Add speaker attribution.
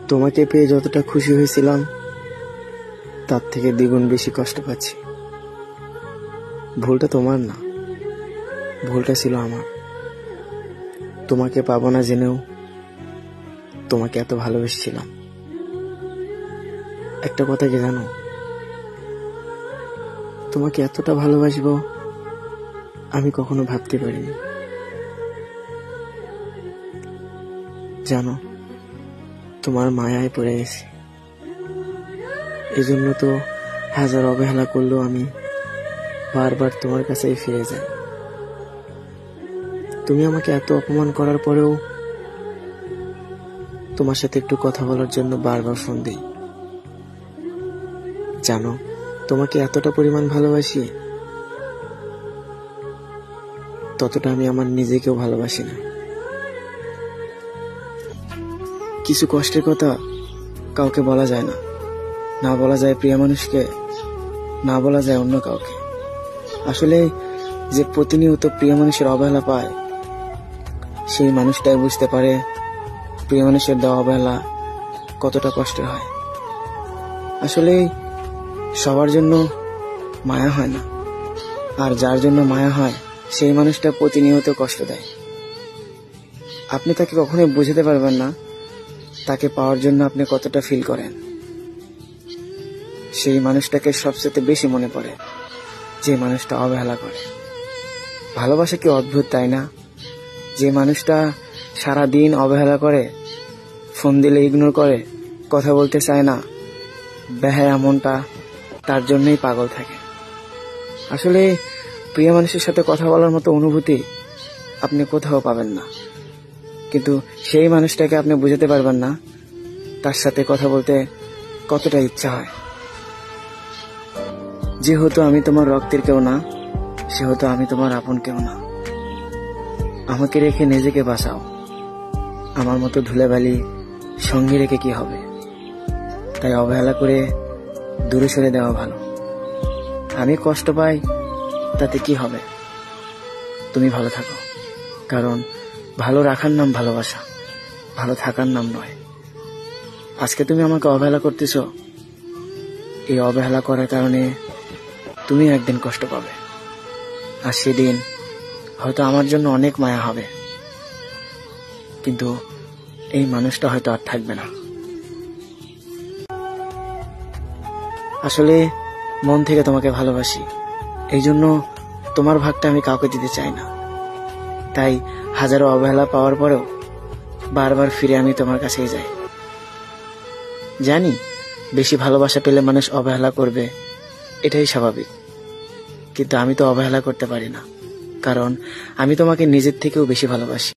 Speaker 1: তোমাকে পেয়ে যতটা খুশি হয়েছিলাম তার থেকে দ্বিগুণ বেশি কষ্ট পাচ্ছি। ভুলটা তোমার না, ভুলটা ছিল আমার। তোমাকে পাবো না জেনেও তোমাকে এত ভালোবেসেছিলাম। একটা কথা কি জানো, তোমাকে এতটা ভালোবাসবো আমি কখনো ভাবতে পারিনি। জানো, তোমার মায়ায় পড়ে গেছি। এজন্য তো হাজার অবহেলা করলেও আমি বারবার তোমার কাছেই ফিরে যাই। তুমি আমাকে এত অপমান করার পরেও তোমার সাথে একটু কথা বলার জন্য বারবার ফোন দিই। জানো, তোমাকে এতটা পরিমাণ ভালোবাসি, ততটা আমি আমার নিজেকেও ভালোবাসি না। কিছু কষ্টের কথা কাউকে বলা যায় না, না বলা যায় প্রিয় মানুষকে, না বলা যায় অন্য কাউকে। আসলে যে প্রতিনিয়ত প্রিয় মানুষের অবহেলা পায়, সেই মানুষটাই বুঝতে পারে প্রিয় মানুষের দেওয়া অবহেলা কতটা কষ্টের হয়। আসলে সবার জন্য মায়া হয় না, আর যার জন্য মায়া হয় সেই মানুষটা প্রতিনিয়ত কষ্ট দেয়। আপনি তাকে কখনোই বুঝতে পারবেন না তাকে পাওয়ার জন্য আপনি কতটা ফিল করেন। সেই মানুষটাকে সবচেয়ে বেশি মনে পড়ে যে মানুষটা অবহেলা করে। ভালোবাসা কি অদ্ভুত, তাই না? যে মানুষটা সারা দিন অবহেলা করে, ফোন দিলে ইগনোর করে, কথা বলতে চায় না, বেহায়া মনটা তার জন্যই পাগল থাকে। আসলে প্রিয় মানুষের সাথে কথা বলার মতো অনুভূতি আপনি কোথাও পাবেন না, কিন্তু সেই মানুষটাকে আপনি বুঝতে পারবেন না তার সাথে কথা বলতে কতটা ইচ্ছা হয়। যেহেতু আমি তোমার রক্তের কেউ না, সেহেতু আমি তোমার আপন কেউ না। আমাকে রেখে নিজেকে বাঁচাও। আমার মতো ধুলাবালি সঙ্গে রেখে কি হবে? তাই অবহেলা করে দূরে সরে দেওয়া ভালো। আমি কষ্ট পাই তাতে কি হবে? তুমি ভালো থাকো, কারণ ভালো রাখার নাম ভালোবাসা, ভালো থাকার নাম নয়। আজকে তুমি আমাকে অবহেলা করতেছো, এই অবহেলা করার কারণে তুমি একদিন কষ্ট পাবে, আর সেদিন হয়তো আমার জন্য অনেক মায়া হবে, কিন্তু এই মানুষটা হয়তো আর থাকবে না। আসলে মন থেকে তোমাকে ভালোবাসি, এই জন্য তোমার ভাগটা আমি কাউকে দিতে চাই না। তাই হাজারো অবহেলা পাওয়ার পরেও বারবার ফিরে আমি তোমার কাছেই যাই। জানি বেশি ভালোবাসা পেলে মানুষ অবহেলা করবে, এটাই স্বাভাবিক, কিন্তু আমি তো অবহেলা করতে পারি না, কারণ আমি তোমাকে নিজের থেকেও বেশি ভালোবাসি।